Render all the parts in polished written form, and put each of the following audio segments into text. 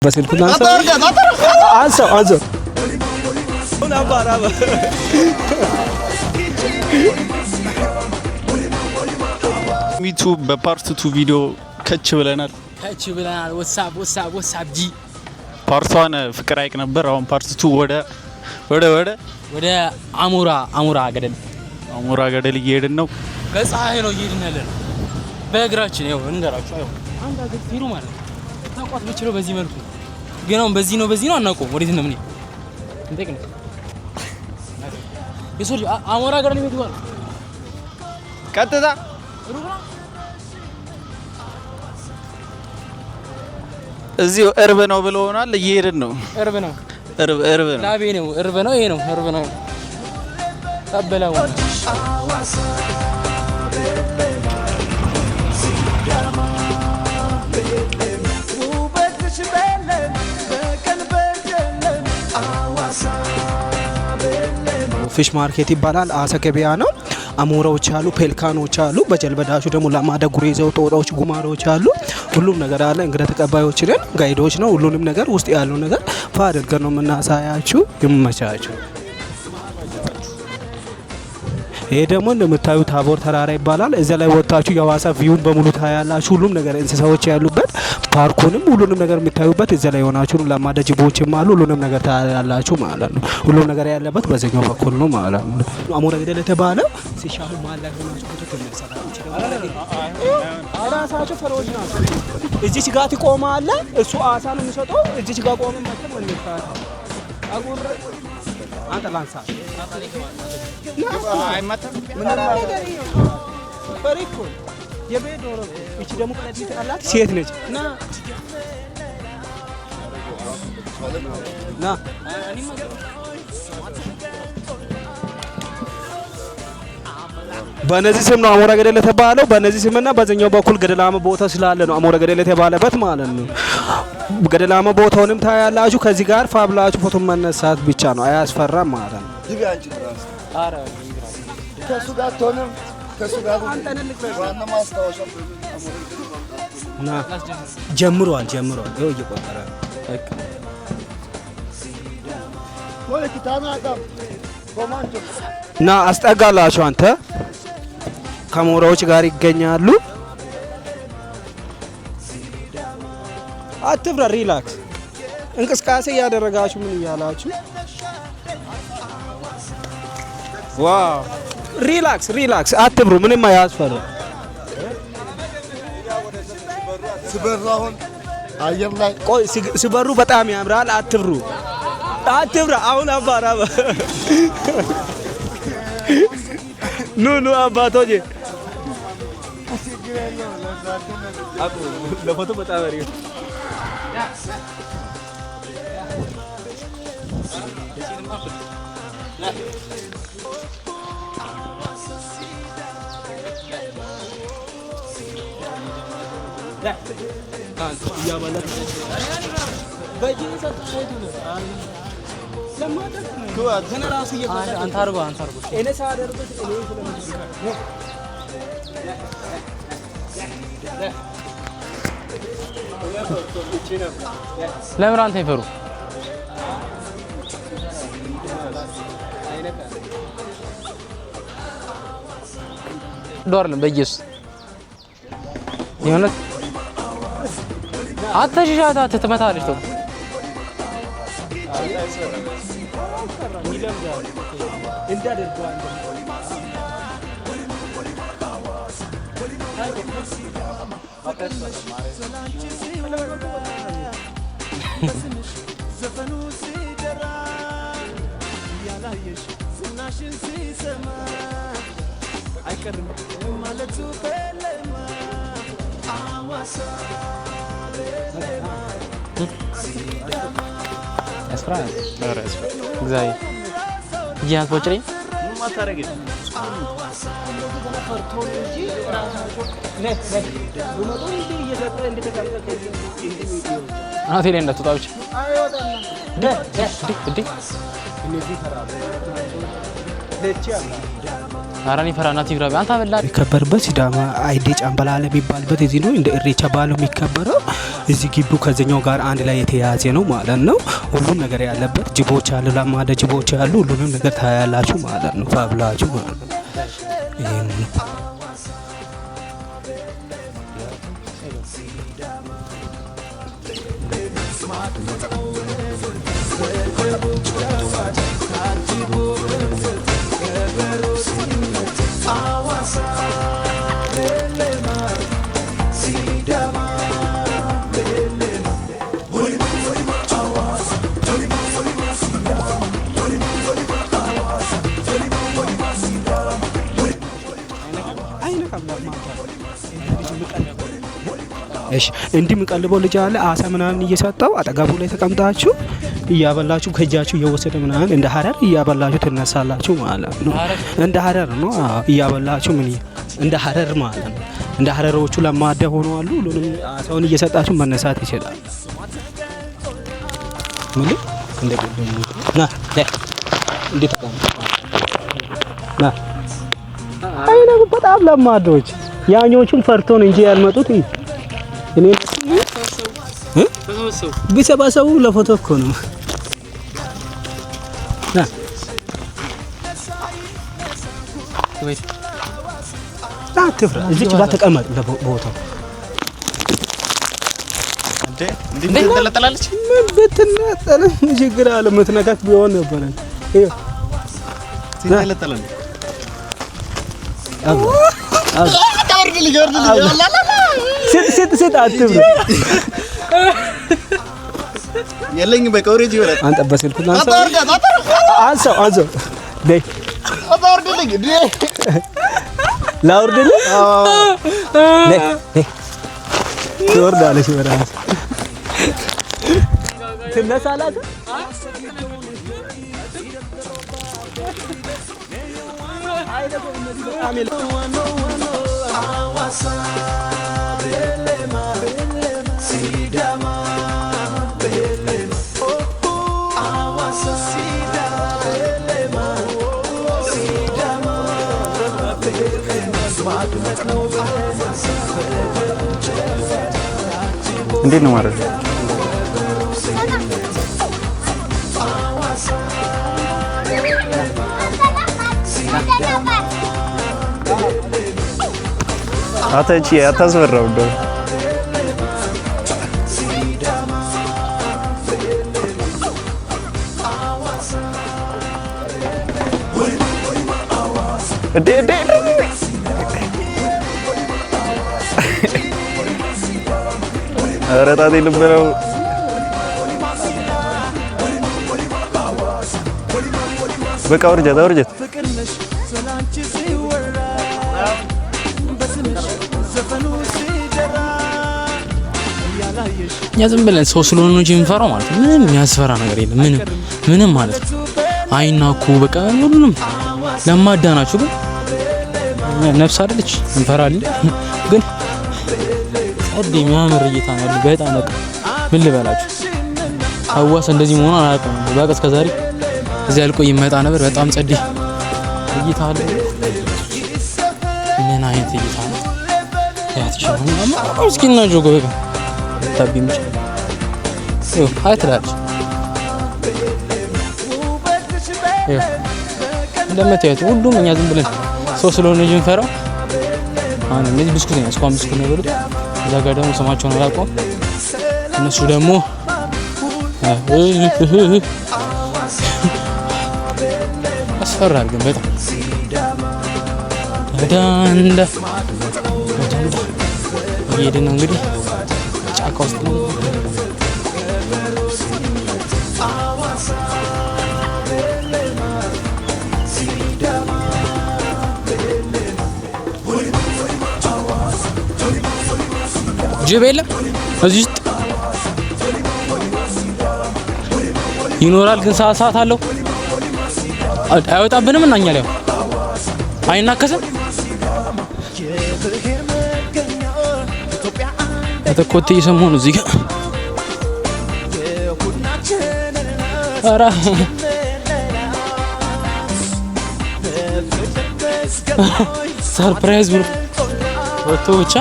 በስልኩ አንሰው ሚቱ በፓርት 2 ቪዲዮ ከች ብለናል። ወሳብ ጂ ፓርት 1 ፍቅር አይቅ ነበር። አሁን ፓርት 2 ወደ አሞራ ገደል እየሄድን ነው። በፀሐይ ነው እየሄድን ያለን በእግራችን። ይኸው እንገራችሁ። ይኸው አንድ አገር ፊሩ ማለት ታቋት ብቻው በዚህ መልኩ ግን አሁን በዚህ ነው አናውቀውም። ወዴት ነው ምን እንጠቅም የሶል አሞራ ገደል ይሄዳል። ቀጥታ እዚሁ እርብ ነው ብለውናል። እየሄድን ነው። እርብ ነው ላቤ ነው። እርብ ነው። ይሄ ነው እርብ ነው። ተበላው ፊሽ ማርኬት ይባላል። አሳ ገበያ ነው። አሞራዎች አሉ፣ ፔልካኖች አሉ። በጀልበዳሹ ደግሞ ለማዳ ጉሬዘው ጦጣዎች፣ ጉማሮች አሉ። ሁሉም ነገር አለ። እንግዳ ተቀባዮች ነን፣ ጋይዶች ነው። ሁሉንም ነገር ውስጥ ያለው ነገር አድርገን ነው የምናሳያችሁ። ይመቻችሁ። ይሄ ደግሞ እንደምታዩት ታቦር ተራራ ይባላል። እዛ ላይ ወጣችሁ የሐዋሳ ቪውን በሙሉ ታያላችሁ። ሁሉም ነገር እንስሳዎች ያሉበት ፓርኩንም ሁሉንም ነገር የምታዩበት እዛ ላይ ሆናችሁ ለማዳ ጅቦችም አሉ። ሁሉንም ነገር ታያላችሁ ማለት ነው። ሁሉም ነገር ያለበት በዚህኛው በኩል ነው ማለት ነው። አሞራ ገደል የተባለው ሲሻሉ ማለት ሆናችሁ ፎቶ ተነሳላችሁ። አራሳችሁ ፈሮጅ ናችሁ። እዚህ ጋር ትቆማለ። እሱ አሳ ነው የሚሰጠው። እዚህ ጋር ቆመን መጥተን ወንድታ አጉር አንተ ላንሳ አይማታም ምን ነገር ፈሪኮ የቤዶሮ እቺ ደግሞ ቀለጥ ይተላላት ሴት ነች ና በነዚህ ስም ነው አሞራ ገደል የተባለው። በነዚህ ስምና በዛኛው በኩል ገደላማ ቦታ ስላለ ነው አሞራ ገደል የተባለበት ማለት ነው። ገደላማ ቦታውንም ታያላችሁ። ከዚህ ጋር ፋብላችሁ ፎቶ መነሳት ብቻ ነው፣ አያስፈራም ማለት ነው። አረ ከሱ ጋር ቶንም ከሱ ጋር ዋና ማስታወሻ ና ጀምሯል። ይኸው እየቆጠረ ነው። በቃ ወይ ኪታና አጣም ኮማንዶ ና አስጠጋላችሁ። አንተ ከአሞራዎች ጋር ይገኛሉ። አትፍራ፣ ሪላክስ እንቅስቃሴ እያደረጋችሁ ምን እያላችሁ ዋው ሪላክስ አትብሩ። ምንም አያስፈራ። ሲበራውን አየር ላይ ቆይ ሲበሩ በጣም ያምራል። አትብራ። አሁን አባራ ኑ አባቶቼ ለፎቶ በጣም አሪፍ ለምን አንተ ይፈሩ ዶርለም በኢየሱስ የሆነ አትሽሻታ ትመታለች ተው እግዚአብሔር ይያት ወጭሪ ማታረግ አናቴ ላይ እንዳትወጣ ብቻ አራኒ ፈራናቲ ብራቢ አንተ አበላ የሚከበርበት ሲዳማ አይዴ ጫምበላላ የሚባልበት እዚህ ነው። እንደ እሬቻ በዓል የሚከበረው እዚህ ግቢው ከዚህኛው ጋር አንድ ላይ የተያያዘ ነው ማለት ነው። ሁሉም ነገር ያለበት ጅቦች አሉ፣ ለማዳ ጅቦች አሉ። ሁሉንም ነገር ታያላችሁ ማለት ነው። ፋብላችሁ ማለት ነው። ይሄን እሺ እንዲህ የሚቀልበው ልጅ አለ። አሳ ምናምን እየሰጠው አጠገቡ ላይ ተቀምጣችሁ እያበላችሁ ከእጃችሁ እየወሰደ ምናምን እንደ ሀረር እያበላችሁ ትነሳላችሁ ማለት ነው። እንደ ሀረር ነው እያበላችሁ ምን እንደ ሀረር ማለት ነው። እንደ ሀረሮቹ ለማዳ ሆነው አሉ። ሁሉንም አሳውን እየሰጣችሁ መነሳት ይችላል። ምን እንደ ና እንዴ ተቀምጣ ና አይነ በጣም ለማዶች ያኞቹን ፈርቶ ነው እንጂ ያልመጡት እኔ ቢሰባሰቡ ለፎቶ እኮ ነው። ና ወይ አትፍራ፣ እዚህ ጋር ተቀመጥ ለቦታው እንዴ ተለጠላለች። ምን ብትነጠል ችግር አለ? ምትነካክ ቢሆን ነበር። ይሄ ተለጠለ ሴት አትብሉ የለኝ በቀውሬጅ ይወራል። አንተ በስልኩ አንሳው ደይ አታወርድልኝ እንዴ ላውርድልህ? ትወርዳለች በራስህ ትነሳላት። እንዴት ነው ማለት አታቺ አታስፈራው እንደው እንዴ አረጣት ልበለው በቃ ወርጀት እኛ ዝም ብለን ሰው ስለሆነ ነው እንጂ የምንፈራው ማለት ነው። ምንም የሚያስፈራ ነገር የለም። ምንም ማለት ነው። አይናኩ በቃ ሁሉንም ለማዳ ናቸው። ግን ነፍስ አይደለች እንፈራለን። ግን ጸድ የሚያምር እይታ ነው። በጣም በቃ ምን ልበላችሁ አዋሳ እንደዚህ መሆኑን አላውቅም። በቃ እስከዛሬ እዚህ አልቆይ ይመጣ ነበር። በጣም ጸድ እይታ አለ። ምን አይነት እይታ ነው ያትሽው እስኪና ጆጎ ታቢም አይተላች እንደምታዩት ሁሉም እኛ ዝም ብለን ሰው ስለሆነ እንጂ እንፈራው። አሁን እነዚህ ብስኩት ነው እስካሁን ብስኩት ነው የበሉት። እዛ ጋር ደግሞ ስማቸውን አላውቀውም። እነሱ ደግሞ ያስፈራል። ግን በጣም ዳንዳ እየሄድን ነው እንግዲህ ጫካ ውስጥ ነው። ጅብ የለም እዚህ ውስጥ ይኖራል፣ ግን ሰዓት አለው። አይወጣብንም እና እኛ ላይ አይናከስም። ተኮቴ እየሰማሁ ነው እዚህ ጋር ኧረ ሰርፕራይዝ ብሎ ወጥቶ ብቻ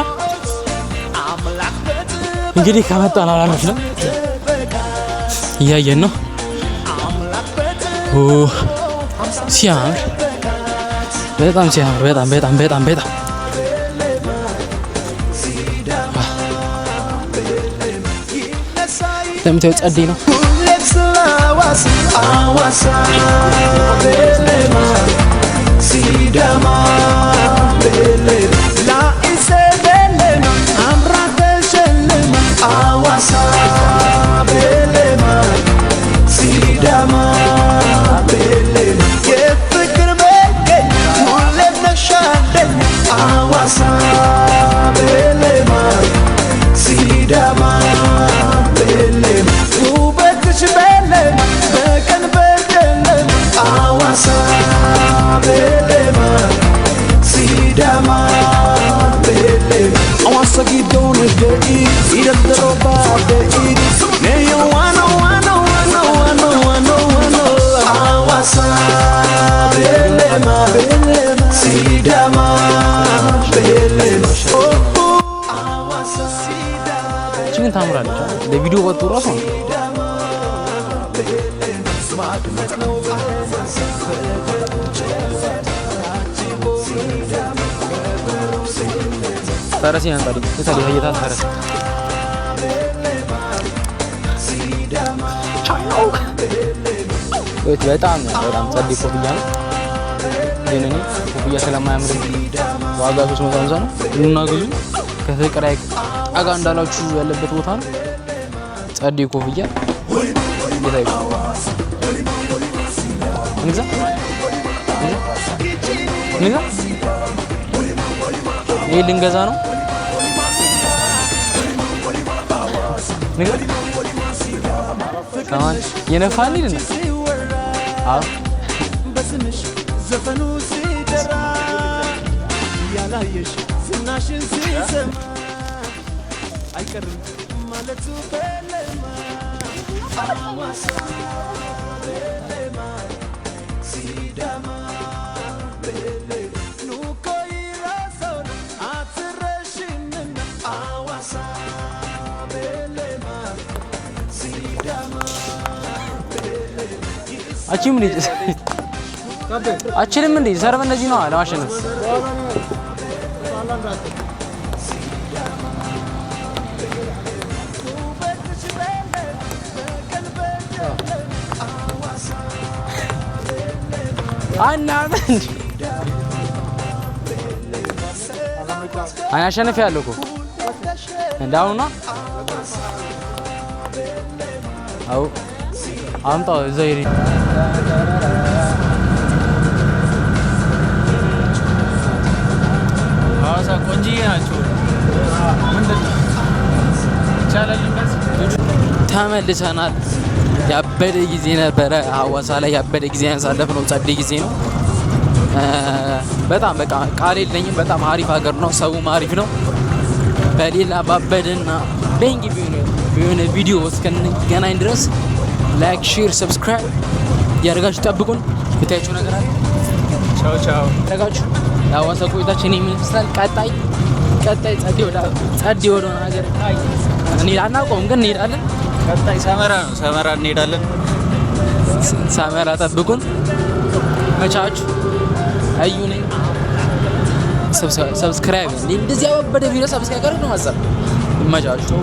እንግዲህ ከመጣን አላረፍንም። እያየን ነው። ሲያምር በጣም ሲያምር በጣም ለምታዩ ጸዴ ነው። ችን ታምራለች። ለቪዲዮ ወጡ ራሱ ፈረስ ያንጣል የተለያየ ፈረስ በጣም ጸዴ ኮፍያ ነው። ግን እኔ ኮፍያ ስለማያምር ዋጋ 350 ነው። ኑና ግዙ። ከፍቅር አጋ እንዳላችሁ ያለበት ቦታ ነው። ጸዴ ኮፍያ ይታይ እንግዛ ይሄ ልንገዛ ነው። ከማን የነፋን ይልና አዎ በስምሽ ዘፈኑ ሲጠራ ያላየሽ ዝናሽን ሲሰማ አይቀርም ማለቱ በለማ ሲዳማ አቺም ልጅ አችልም እንዴ ሰርቭ እንደዚህ ነው ለማሸነፍ አያሸነፍ ያለው እኮ እንዳውና አው አምጣው እዛው ይሪ አዋሳ ቆንጂዬ ናቸው። ምንድነው ተመልሰናል። ያበደ ጊዜ ነበረ ሐዋሳ ላይ ያበደ ጊዜ ያሳለፍነው ጸዴ ጊዜ ነው። በጣም በቃ ቃል የለኝም። በጣም አሪፍ ሀገር ነው። ሰውም አሪፍ ነው። በሌላ ባበደና በእንጊ ቢሆን ቪዲዮ እስከንገናኝ ድረስ ላይክ፣ ሼር፣ ሰብስክራይብ ያደርጋችሁ ጠብቁን። ብታያችሁ ነገር አለ። ቻው ቻው ያደርጋችሁ። የሐዋሳ ቆይታችን ምን ይመስላል? ቀጣይ ጸዴ ወደ ሀገር እኔ አናውቀውም ግን እንሄዳለን። ቀጣይ ሰመራ ነው። ሰመራ እንሄዳለን። ሰመራ ጠብቁን። መቻችሁ አዩ ነኝ። ሰብስክራይብ እንደዚህ ያበደ ቪዲዮ ሰብስክራይብ አድርጉ ነው ማሰብ። መቻችሁ